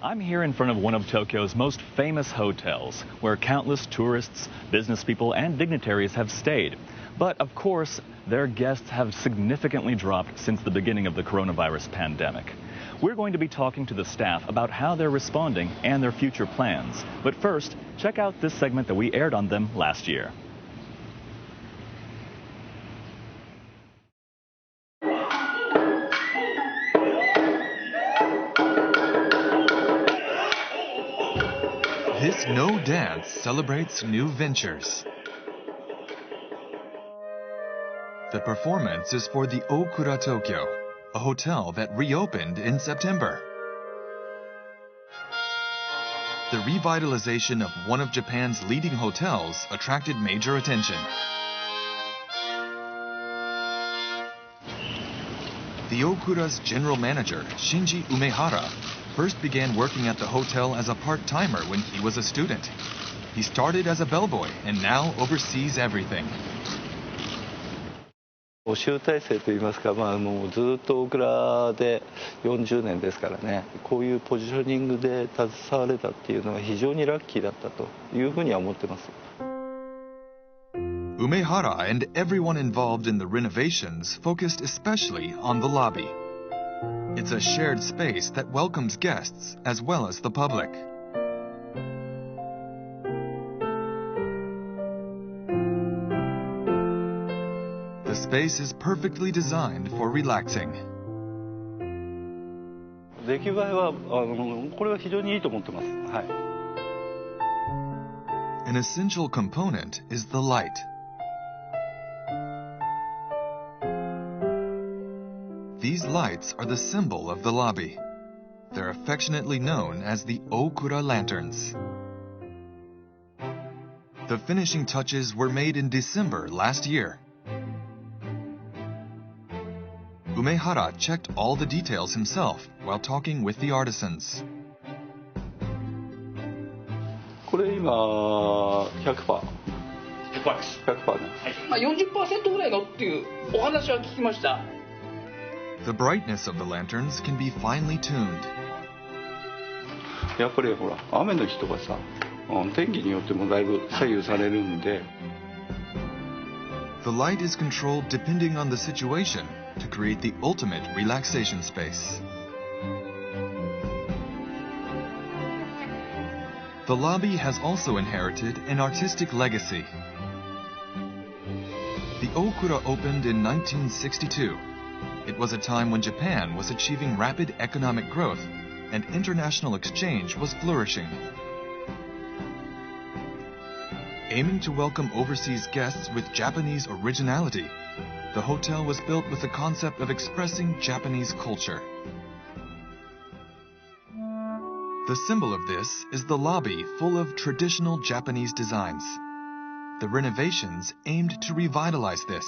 I'm here in front of one of Tokyo's most famous hotels, where countless tourists, business people, and dignitaries have stayed. But of course, their guests have significantly dropped since the beginning of the coronavirus pandemic. We're going to be talking to the staff about how they're responding and their future plans. But first, check out this segment that we aired on them last year. This No Dance celebrates new ventures. The performance is for the Okura Tokyo, a hotel that reopened in September. The revitalization of one of Japan's leading hotels attracted major attention. The Okura's general manager, Shinji Umehara, first began working at the hotel as a part-timer when he was a student. He started as a bellboy and now oversees everything. 集大成といいますか、もうずっと大倉で40年ですからね、こういうポジショニングで携われたっていうのは非常にラッキーだったというふうには思ってます。Umehara and everyone involved in the renovations focused especially on the lobby. It's a shared space that welcomes guests as well as the public. The space is perfectly designed for relaxing. 出来栄えはこれは非常にいいと思ってます。はい。An essential component is the light. These lights are the symbol of the lobby. They're affectionately known as the Okura lanterns. The finishing touches were made in December last year. Umehara checked all the details himself while talking with the artisans. これ今100%。100%です。100%ね。はい。40% ぐらいのっていうお話は聞きました。The brightness of the lanterns can be finely tuned. やっぱりほら雨の日とかさ、天気によってもだいぶ左右されるんで。The light is controlled depending on the situation to create the ultimate relaxation space. The lobby has also inherited an artistic legacy. The Okura opened in 1962. It was a time when Japan was achieving rapid economic growth and international exchange was flourishing. Aiming to welcome overseas guests with Japanese originality, the hotel was built with the concept of expressing Japanese culture. The symbol of this is the lobby full of traditional Japanese designs. The renovations aimed to revitalize this,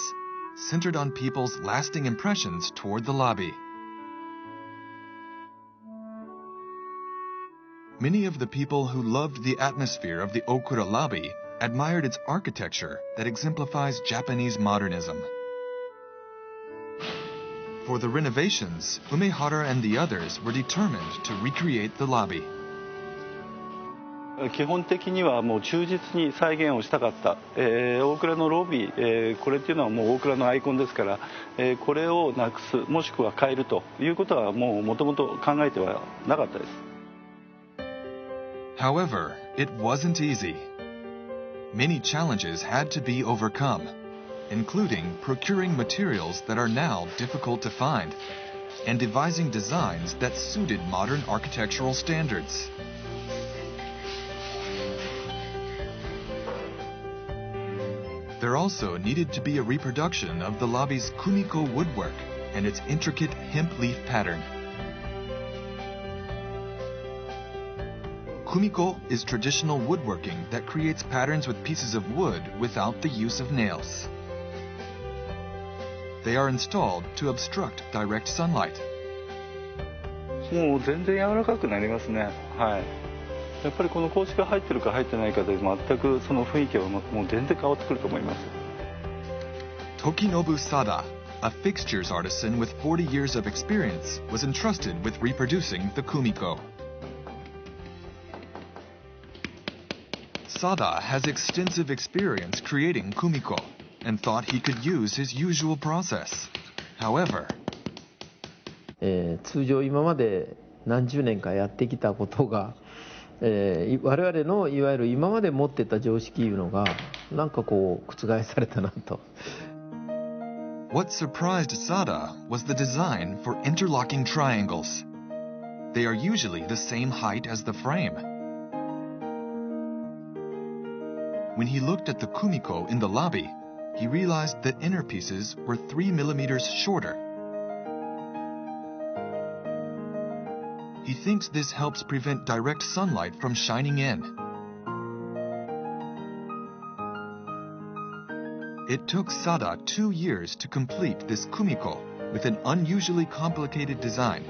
centered on people's lasting impressions toward the lobby. Many of the people who loved the atmosphere of the Okura lobby admired its architecture that exemplifies Japanese modernism. For the renovations, Umehara and the others were determined to recreate the lobby. 基本的にはもう忠実に再現をしたかった、大倉のロビー、これっていうのはもう大倉のアイコンですから、これをなくすもしくは変えるということはもう元々考えてはなかったです。However, it wasn't easy. Many challenges had to be overcome, including procuring materials that are now difficult to find and devising designs that suited modern architectural standards. There also needed to be a reproduction of the lobby's kumiko woodwork and its intricate hemp leaf pattern. Kumiko is traditional woodworking that creates patterns with pieces of wood without the use of nails. They are installed to obstruct direct sunlight. もう全然柔らかくなりますね。はい。やっぱりこの格子が入ってるか入ってないかで全くその雰囲気はもう全然変わってくると思います。Tokinobu Sada, a fixtures artisan with 40 years of experience, was entrusted with reproducing the kumiko. Sada has extensive experience creating kumiko and thought he could use his usual process. However, 通常今まで何十年かやってきたことが、我々のいわゆる今まで持ってた常識いうのがなんかこう覆されたなと。What surprised Sada was the design for interlocking triangles. They are usually the same height as the frame. When he looked at the kumiko in the lobby, he realized that inner pieces were 3 millimeters shorter. He thinks this helps prevent direct sunlight from shining in. It took Sada 2 years to complete this kumiko with an unusually complicated design,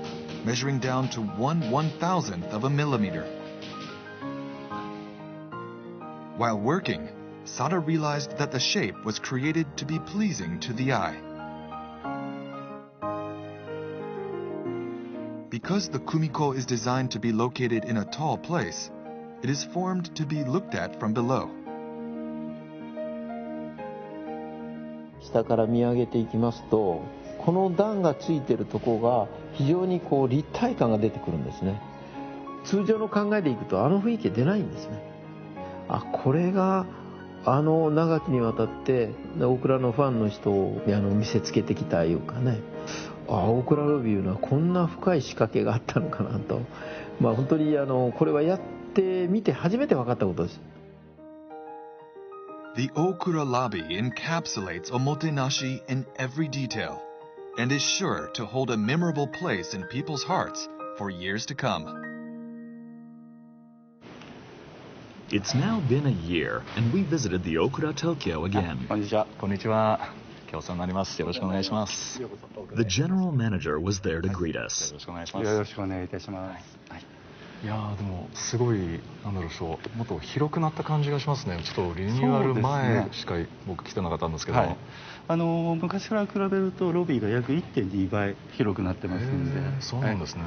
measuring down to 1/1000th of a millimeter. While working, Sada realized that the shape was created to be pleasing to the eye. Because the kumiko is designed to be located in a tall place, it is formed to be looked at from below. 下から見上げていきますと、この段がついてるとこが非常にこう立体感が出てくるんですね。通常の考えでいくとあの雰囲気出ないんですね。これが長きにわたって大倉のファンの人を見せつけてきたいうかね、大倉ロビーはこんな深い仕掛けがあったのかなと、本当にこれはやってみて初めて分かったことです。The Okura lobby encapsulates omotenashi in every detail and is sure to hold a memorable place in people's hearts for years to come. It's now been a year, and we visited the Okura Tokyo again. こんにちは。こんにちは。今日お世話になります。よろしくお願いします。The general manager was there to greet us. よろしくお願いします。よろしくお願いいたします。いやーでもすごいもっと広くなった感じがしますね。ちょっとリニューアル前しか僕来てなかったんですけど、昔から比べるとロビーが約 1.2 倍広くなってますので。そうなんですね。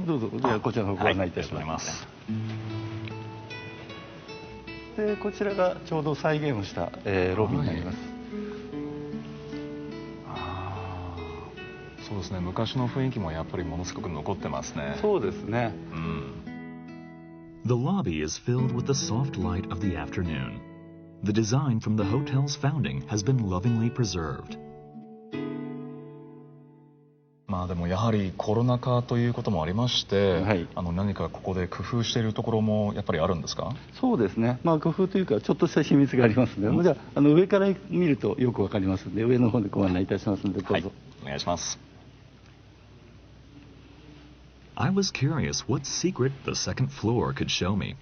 どうぞ、じゃあこちらの方ご案内いたします。でこちらがちょうど再現をした、ロビーになります。そうですね。昔の雰囲気もやっぱりものすごく残ってますね。そうですね。The lobby is filled with the soft light of the afternoon. The design from the hotel's founding has been lovingly preserved. でもやはりコロナ禍ということもありまして、何かここで工夫しているところもやっぱりあるんですか？そうですね。工夫というかちょっとした秘密がありますので、じゃあ上から見るとよくわかりますので、上の方でご案内いたしますのでどうぞ。お願いします。I was curious what secret the second floor could show me.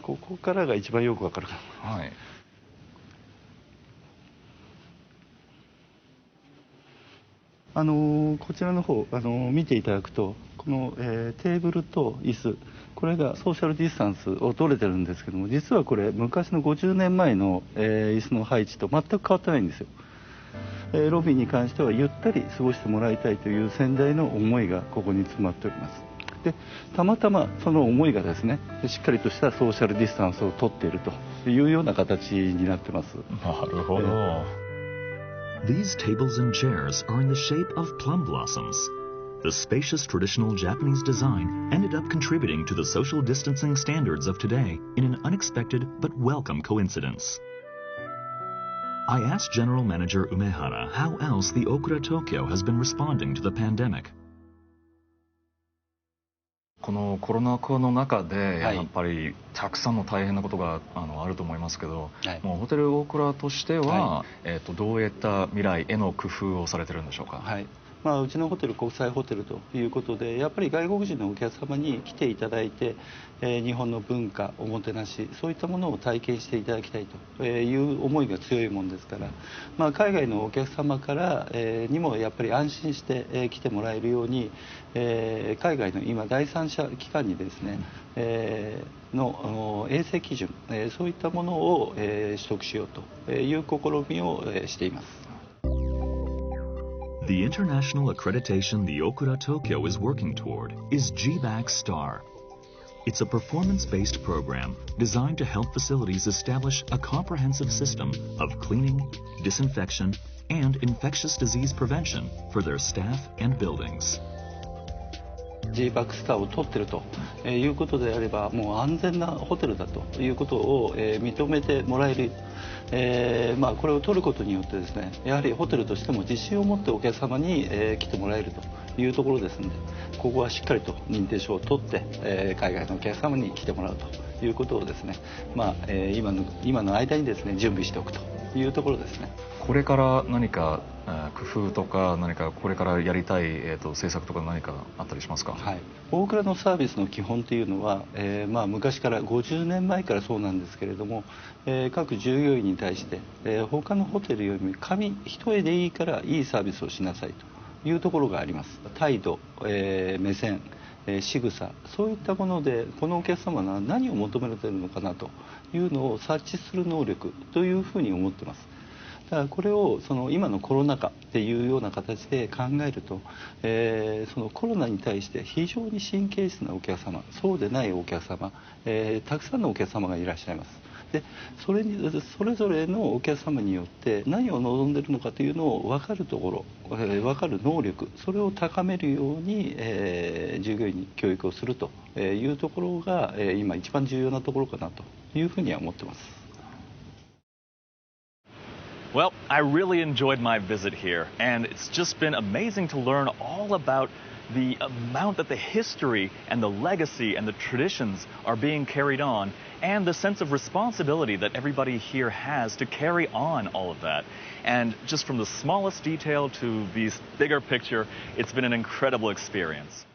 ここからが一番よくわかるかな。こちらの方見ていただくとこの、テーブルと椅子これがソーシャルディスタンスを取れてるんですけども、実はこれ昔の50年前の、椅子の配置と全く変わってないんですよ。ロビーに関してはゆったり過ごしてもらいたいという先代の思いがここに詰まっております。でたまたまその思いがですねしっかりとしたソーシャルディスタンスを取っているというような形になってます。なるほど。These tables and chairs are in the shape of plum blossoms. The spacious traditional Japanese design ended up contributing to the social distancing standards of today in an unexpected but welcome coincidence. I asked General Manager Umehara how else the Okura Tokyo has been responding to the pandemic. このコロナ禍の中でやっぱりたくさんの大変なことがあると思いますけど、もうホテルオークラとしては、どういった未来への工夫をされてるんでしょうか？うちのホテル国際ホテルということでやっぱり外国人のお客様に来ていただいて、日本の文化おもてなしそういったものを体験していただきたいという思いが強いもんですから、海外のお客様から、にもやっぱり安心して、来てもらえるように、海外の今第三者機関にですね、の衛生基準、そういったものを、取得しようという試みを、しています。The international accreditation the Okura Tokyo is working toward is GBAC Star. It's a performance-based program designed to help facilities establish a comprehensive system of cleaning, disinfection, and infectious disease prevention for their staff and buildings. J-PAC スターを取っているということであれば、もう安全なホテルだということを認めてもらえる、これを取ることによってですね、やはりホテルとしても自信を持ってお客様に来てもらえるというところですので、ここはしっかりと認定証を取って海外のお客様に来てもらうということをですね、今の間にですね準備しておくというところですね。これから何か工夫とか何かこれからやりたい、政策とか何かあったりしますか？はい、大倉のサービスの基本というのは、昔から50年前からそうなんですけれども、各従業員に対して、他のホテルよりも紙一重でいいからいいサービスをしなさいというところがあります。態度、目線、仕草、そういったものでこのお客様が何を求められているのかなというのを察知する能力というふうに思ってます。だからこれを今のコロナ禍っていうような形で考えると、そのコロナに対して非常に神経質なお客様、そうでないお客様、たくさんのお客様がいらっしゃいます。でそれぞれのお客様によって何を望んでいるのかというのを分かるところ、分かる能力、それを高めるように、従業員に教育をするというところが、今一番重要なところかなというふうには思ってます。Well, I really enjoyed my visit here, and it's just been amazing to learn all about the amount that the history and the legacy and the traditions are being carried on, and the sense of responsibility that everybody here has to carry on all of that. And just from the smallest detail to the bigger picture, it's been an incredible experience.